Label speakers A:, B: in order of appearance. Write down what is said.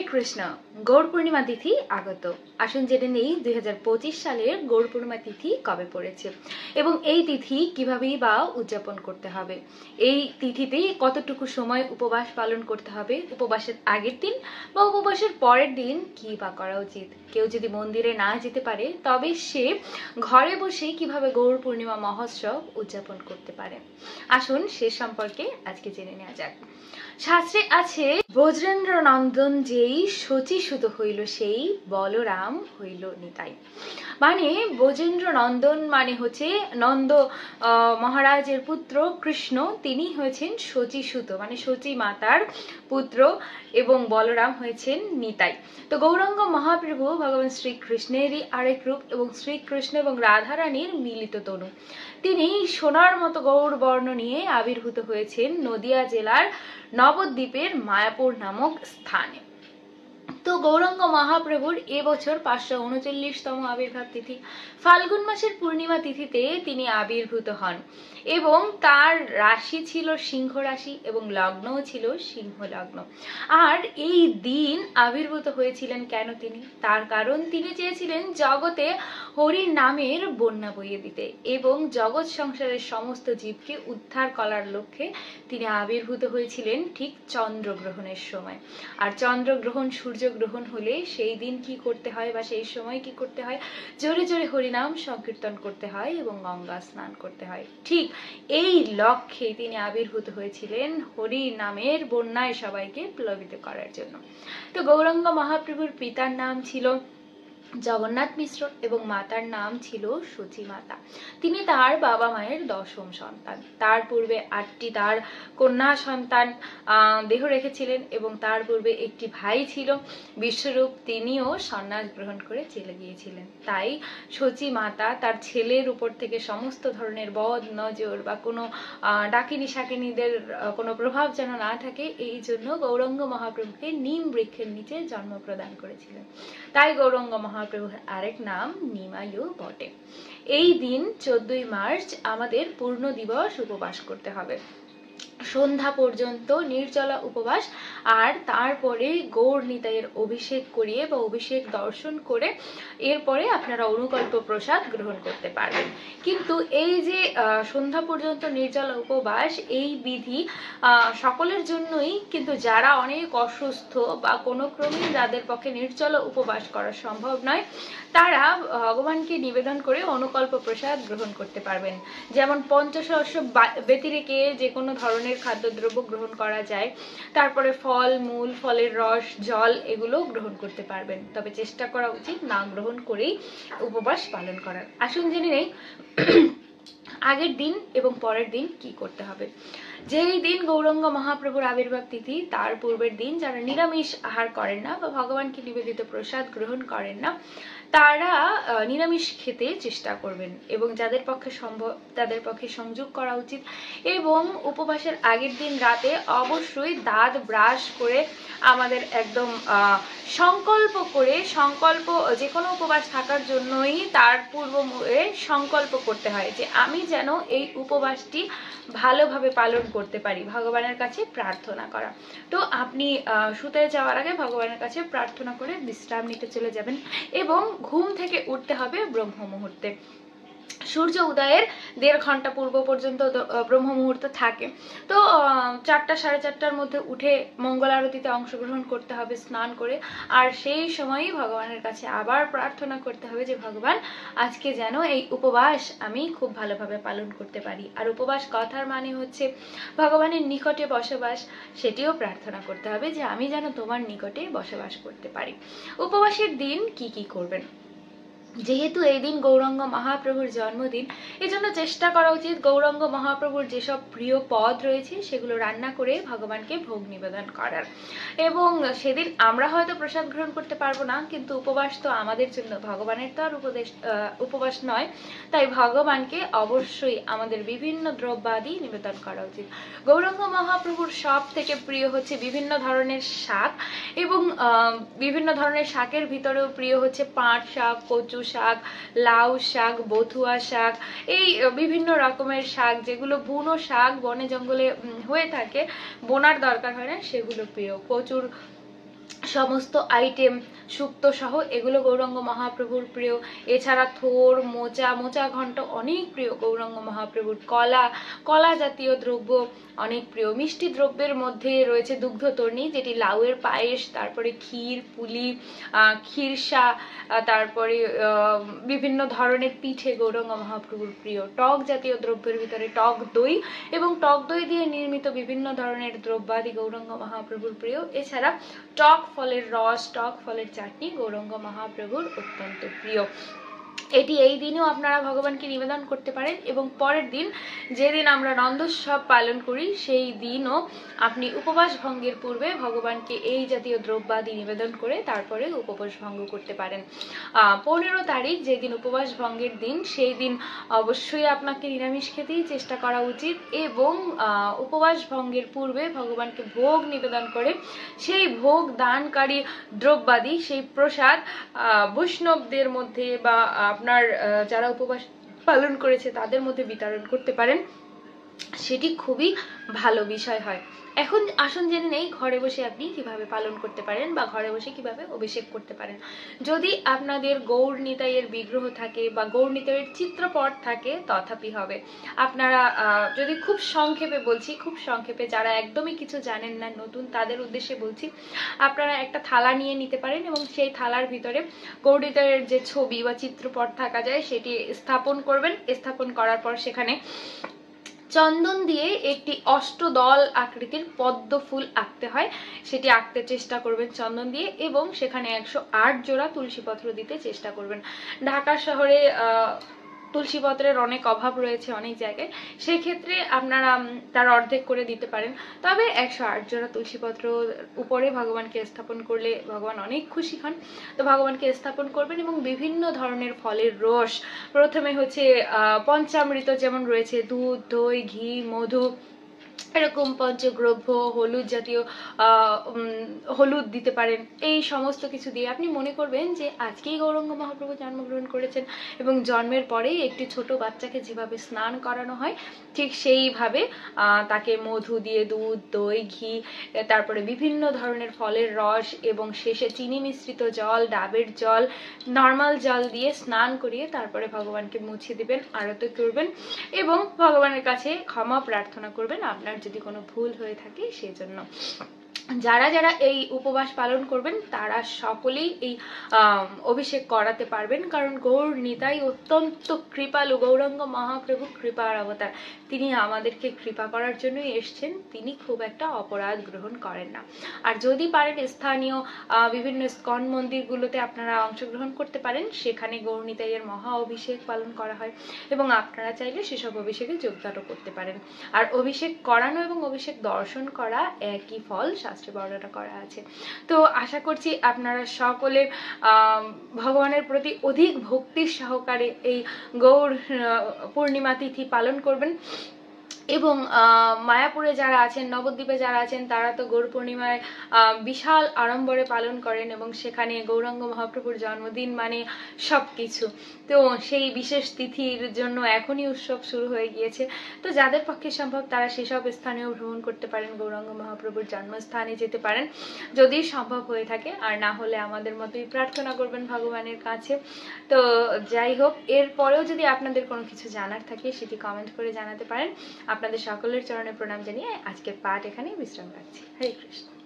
A: কৃষ্ণ। গৌর পূর্ণিমা তিথি আগত। আসুন জেনে নেই 2025 সালের গৌর পূর্ণিমা তিথি কবে পড়েছে এবং এই তিথি কিভাবেই বা উদযাপন করতে হবে, এই তিথিতে কতটুকু সময় উপবাস পালন করতে হবে, উপবাসের আগের দিন বা উপবাসের পরের দিন কি বা করা উচিত। কেউ যদি মন্দিরে না যেতে পারে তবে সে ঘরে বসে কিভাবে গৌর পূর্ণিমা মহোৎসব উদযাপন করতে পারে, আসুন সে সম্পর্কে আজকে জেনে নেওয়া যাক। শাস্ত্রে আছে, ব্রজেন্দ্র নন্দন যেই শচীসুত হইল সেই বলরাম হইল নিতাই। মানে ব্রজেন্দ্র নন্দন মানে হচ্ছে নন্দ মহারাজের পুত্র কৃষ্ণ, তিনি হয়েছেন শচীসুত মানে শচী মাতার পুত্র এবং বলরাম হয়েছেন নিতাই। তো গৌরাঙ্গ মহাপ্রভু ভগবান শ্রীকৃষ্ণেরই আরেক রূপ এবং শ্রীকৃষ্ণ এবং রাধারানীর মিলিত তনু। তিনি সোনার মতো গৌর বর্ণ নিয়ে আবির্ভূত হয়েছেন নদিয়া জেলার নবদ্বীপের মায়াপুর নামক স্থানে। তো গৌরাঙ্গ মহাপ্রভুর এবছর 539তম আবির্ভাব তিথি, ফাল্গুন মাসের পূর্ণিমা তিথিতে তিনি আবির্ভূত হন এবং তার রাশি ছিল সিংহ রাশি এবং লগ্নও ছিল সিংহ লগ্ন। আর এই দিন আবির্ভূত হয়েছিলেন কেন তিনি, তার কারণ তিনি চেয়েছিলেন জগতে হরির নামের বন্যা বইয়ে দিতে এবং জগৎ সংসারের সমস্ত জীবকে উদ্ধার করার লক্ষ্যে তিনি আবির্ভূত হয়েছিলেন ঠিক চন্দ্রগ্রহণের সময়। আর চন্দ্রগ্রহণ সূর্যগ্রহণ হলে সেই দিন কি করতে হয় বা সেই সময় কি করতে হয়, জোরে জোরে হরিনাম সংকীর্তন করতে হয় এবং গঙ্গা স্নান করতে হয়। ঠিক এই লক্ষ্যে তিনি আবির্ভূত হয়েছিলেন হরি নামের বন্যায় সবাইকে প্লাবিত করার জন্য। তো গৌরাঙ্গ মহাপ্রভুর পিতার নাম ছিল জগন্নাথ মিশ্র এবং মাতার নাম ছিল শচী মাতা। তিনি তার বাবা মায়ের 10ম সন্তান। তার পূর্বে 8টি তার কন্যা সন্তান দেহ রেখেছিলেন এবং তার পূর্বে একটি ভাই ছিল বিশ্বরূপ, তিনিও সন্ন্যাস গ্রহণ করে চলে গিয়েছিলেন। তাই শচী মাতা তার ছেলের উপর থেকে সমস্ত ধরনের বদ নজর বা কোনো ডাকিনী শাকিনীদের কোনো প্রভাব যেন না থাকে, এই জন্য গৌরাঙ্গ মহাপ্রভুকে নিম বৃক্ষের নিচে জন্ম প্রদান করেছিলেন। তাই গৌরাঙ্গ মহাপ্রভুর আরেক নাম নিমাইও বটে। এই দিন 14ই মার্চ আমাদের পূর্ণ দিবস উপবাস করতে হবে, সন্ধ্যা পর্যন্ত নির্জলা উপবাস, আর তারপরে গৌর নিতাইয়ের অভিষেক করিয়ে বা অভিষেক দর্শন করে এরপরে আপনারা অনুকল্প প্রসাদ গ্রহণ করতে পারবেন। কিন্তু এই যে সন্ধ্যা পর্যন্ত নির্জলা উপবাস, এই বিধি সকলের জন্যই, কিন্তু যারা অনেক অসুস্থ বা কোনো ক্রমে যাদের পক্ষে নির্জলা উপবাস করা সম্ভব নয়, তারা ভগবানকে নিবেদন করে অনুকল্প প্রসাদ গ্রহণ করতে পারবেন। যেমন পঞ্চশস্য ব্যতিরেকে যে কোনো ধরনের খাদ্যদ্রব্য গ্রহণ করা যায়, তারপরে ফল মূল, ফলের রস, জল এগুলো গ্রহণ করতে পারবেন। তবে চেষ্টা করা উচিত না গ্রহণ করেই উপবাস পালন করার। আসুন জেনে নেই আগের দিন এবং পরের দিন কি করতে হবে। যেই দিন গৌরাঙ্গ মহাপ্রভুর আবির্ভাব তিথি, তার পূর্বের দিন যারা নিরামিষ আহার করেন না বা ভগবানকে নিবেদিত প্রসাদ গ্রহণ করেন না, তারা নিরামিষ খেতে চেষ্টা করবেন এবং যাদের পক্ষে সম্ভব তাদের পক্ষে সংযোগ করা উচিত। এবং উপবাসের আগের দিন রাতে অবশ্যই দাঁত ব্রাশ করে আমাদের একদম সংকল্প করে, সংকল্প যে কোনো উপবাস থাকার জন্যই তার পূর্ব সংকল্প করতে হয় যে আমি যেন এই উপবাসটি ভালোভাবে পালন করতে পারি, ভগবানের কাছে প্রার্থনা করা। তো আপনি শুতে যাওয়ার আগে ভগবানের কাছে প্রার্থনা করে বিশ্রাম নিতে চলে যাবেন এবং ঘুম থেকে উঠতে হবে ব্রহ্ম মুহূর্তে। সূর্য উদয়ের 1.5 ঘন্টা পূর্ব পর্যন্ত ব্রহ্ম মুহূর্ত থাকে। তো 4টা সাড়ে 4টার মধ্যে উঠে মঙ্গল আরতিতে অংশগ্রহণ করতে হবে স্নান করে, আর সেই সময়ই ভগবানের কাছে আবার প্রার্থনা করতে হবে যে ভগবান আজকে যেন এই উপবাস আমি খুব ভালোভাবে পালন করতে পারি। আর উপবাস কথার মানে হচ্ছে ভগবানের নিকটে বসবাস, সেটিও প্রার্থনা করতে হবে যে আমি যেন তোমার নিকটে বসবাস করতে পারি। উপবাসের দিন কি কি করবেন, যেহেতু এই দিন গৌরাঙ্গ মহাপ্রভুর জন্মদিন, এজন্য চেষ্টা করা উচিত গৌরাঙ্গ মহাপ্রভুর যেসব প্রিয় পদ রয়েছে সেগুলো রান্না করে ভগবানকে ভোগ নিবেদন করার। এবং সেদিন আমরা হয়তো প্রসাদ গ্রহণ করতে পারবো না, কিন্তু উপবাস তো আমাদের জন্য, ভগবানের তো আর উপবাস নয়, তাই ভগবানকে অবশ্যই আমাদের বিভিন্ন দ্রব্যাদি নিবেদন করা উচিত। গৌরাঙ্গ মহাপ্রভুর সব থেকে প্রিয় হচ্ছে বিভিন্ন ধরনের শাক এবং বিভিন্ন ধরনের শাকের ভিতরেও প্রিয় হচ্ছে পাট শাক, কচু শাক, লাউ শাক, বথুয়া শাক, এই বিভিন্ন রকমের শাক যেগুলো বুনো শাক বনে জঙ্গলে হয়ে থাকে, বোনার দরকার হয় না, সেগুলো প্রিয়। প্রচুর সমস্ত আইটেম শুক্তো সহ এগুলো গৌরাঙ্গ মহাপ্রভুর প্রিয়। এছাড়া থোর, মোচা, মোচা ঘন্ট অনেক প্রিয় গৌরাঙ্গ মহাপ্রভুর। কলা, কলা জাতীয় দ্রব্য অনেক প্রিয়। মিষ্টি দ্রব্যের মধ্যে রয়েছে দুগ্ধতর্ণী, যেটি লাউয়ের পায়েস, তারপরে ক্ষীর, পুলি, ক্ষীরসা, তারপরে বিভিন্ন ধরনের পিঠে গৌরাঙ্গ মহাপ্রভুর প্রিয়। টক জাতীয় দ্রব্যের ভিতরে টক দই এবং টক দই দিয়ে নির্মিত বিভিন্ন ধরনের দ্রব্যাদি গৌরাঙ্গ মহাপ্রভুর প্রিয়। এছাড়া টক ফলের রস, টক ফলের চাটনি গৌরাঙ্গ মহাপ্রভুর অত্যন্ত প্রিয়। এটি এই দিনেও আপনারা ভগবানকে নিবেদন করতে পারেন এবং পরের দিন যেদিন আমরা নন্দোৎসব পালন করি সেই দিনও আপনি উপবাস ভঙ্গের পূর্বে ভগবানকে এই জাতীয় দ্রব্যাদি নিবেদন করে তারপরে উপবাস ভঙ্গ করতে পারেন। 15 তারিখ যেদিন উপবাস ভঙ্গের দিন, সেই দিন অবশ্যই আপনাকে নিরামিষ খেতেই চেষ্টা করা উচিত এবং উপবাস ভঙ্গের পূর্বে ভগবানকে ভোগ নিবেদন করে সেই ভোগ দানকারী দ্রব্যাদি, সেই প্রসাদ বৈষ্ণবদের মধ্যে বা আপনার যারা উপবাস পালন করেছে তাদের মধ্যে বিতরণ করতে পারেন। সেটি খুবই ভালো বিষয় হয়। এখন আসুন জেনে নেই ঘরে বসে আপনি কিভাবে পালন করতে পারেন বা ঘরে বসে কিভাবে অভিষেক করতে পারেন। যদি আপনাদের গৌর নিতাইয়ের বিগ্রহ থাকে বা গৌর নিতাইয়ের চিত্রপট থাকে তথাপি হবে। আপনারা যদি খুব সংক্ষেপে বলছি, খুব সংক্ষেপে, যারা একদমই কিছু জানেন না, নতুন, তাদের উদ্দেশ্যে বলছি, আপনারা একটা থালা নিয়ে নিতে পারেন এবং সেই থালার ভিতরে গৌর নিতাইয়ের যে ছবি বা চিত্রপট থাকা যায় সেটি স্থাপন করবেন। স্থাপন করার পর সেখানে চন্দন দিয়ে একটি অষ্টদল আকৃতির পদ্ম ফুল আঁকতে হয়, সেটি আঁকতে চেষ্টা করবেন চন্দন দিয়ে এবং সেখানে 108 জোড়া তুলসী পত্র দিতে চেষ্টা করবেন। ঢাকা শহরে তুলসী পত্রের অনেক অভাব রয়েছে অনেক জায়গায়, সেই ক্ষেত্রে আপনারা তার অর্ধেক করে দিতে পারেন। তবে 108 জোড়া তুলসী পত্র উপরে ভগবানকে স্থাপন করলে ভগবান অনেক খুশি হন। তো ভগবানকে স্থাপন করবেন এবং বিভিন্ন ধরনের ফলের রস, প্রথমে হচ্ছে পঞ্চামৃত যেমন রয়েছে দুধ, দই, ঘি, মধু, এরকম পঞ্চদ্রব্য, হলুদ জাতীয় হলুদ দিতে পারেন। এই সমস্ত কিছু দিয়ে আপনি মনে করবেন যে আজকেই গৌরাঙ্গ মহাপ্রভু জন্মগ্রহণ করেছেন এবং জন্মের পরেই একটি ছোট বাচ্চাকে যেভাবে স্নান করানো হয় ঠিক সেইভাবে তাকে মধু দিয়ে, দুধ, দই, ঘি, তারপরে বিভিন্ন ধরনের ফলের রস এবং শেষে চিনি মিশ্রিত জল, ডাবের জল, নর্মাল জল দিয়ে স্নান করিয়ে তারপরে ভগবানকে মুছে দিবেন, আরতি করবেন এবং ভগবানের কাছে ক্ষমা প্রার্থনা করবেন আপনার যদি কোনো ভুল হয়ে থাকে সেজন্য। যারা যারা এই উপবাস পালন করবেন তারা সকলেই এই অভিষেক করাতে পারবেন, কারণ গৌর নিতাই অত্যন্ত কৃপালু, গৌরাঙ্গ মহাপ্রভু কৃপার অবতার। তিনি আমাদেরকে কৃপা করার জন্যই এসছেন, তিনি খুব একটা অপরাধ গ্রহণ করেন না। আর যদি পারেন স্থানীয় বিভিন্ন ইস্কন মন্দিরগুলোতে আপনারা অংশগ্রহণ করতে পারেন, সেখানে গৌর নিতাইয়ের মহা অভিষেক পালন করা হয় এবং আপনারা চাইলে সেসব অভিষেকে যোগদানও করতে পারেন। আর অভিষেক করানো এবং অভিষেক দর্শন করা একই ফল শাস্ত্রে বর্ণনা করা আছে। তো আশা করছি আপনারা সকলে ভগবানের প্রতি অধিক ভক্তির সহকারে এই গৌর পূর্ণিমা তিথি পালন করবেন এবং মায়াপুরে যারা আছেন, নবদ্বীপে যারা আছেন, তারা তো গৌর পূর্ণিমায় বিশাল আড়ম্বরে পালন করেন এবং সেখানে গৌরাঙ্গ মহাপ্রভুর জন্মদিন মানে সবকিছু। তো সেই বিশেষ তিথির জন্য এখনই উৎসব শুরু হয়ে গিয়েছে। তো যাদের পক্ষে সম্ভব তারা সেসব স্থানেও ভ্রমণ করতে পারেন, গৌরাঙ্গ মহাপ্রভুর জন্মস্থানে যেতে পারেন যদি সম্ভব হয়ে থাকে, আর না হলে আমাদের মতোই প্রার্থনা করবেন ভগবানের কাছে। তো যাই হোক, এরপরেও যদি আপনাদের কোনো কিছু জানার থাকে সেটি কমেন্ট করে জানাতে পারেন। আপনাদের সকলের চরণে প্রণাম জানিয়ে আজকের পাঠ এখানেই বিশ্রাম রাখছি। হরে কৃষ্ণ।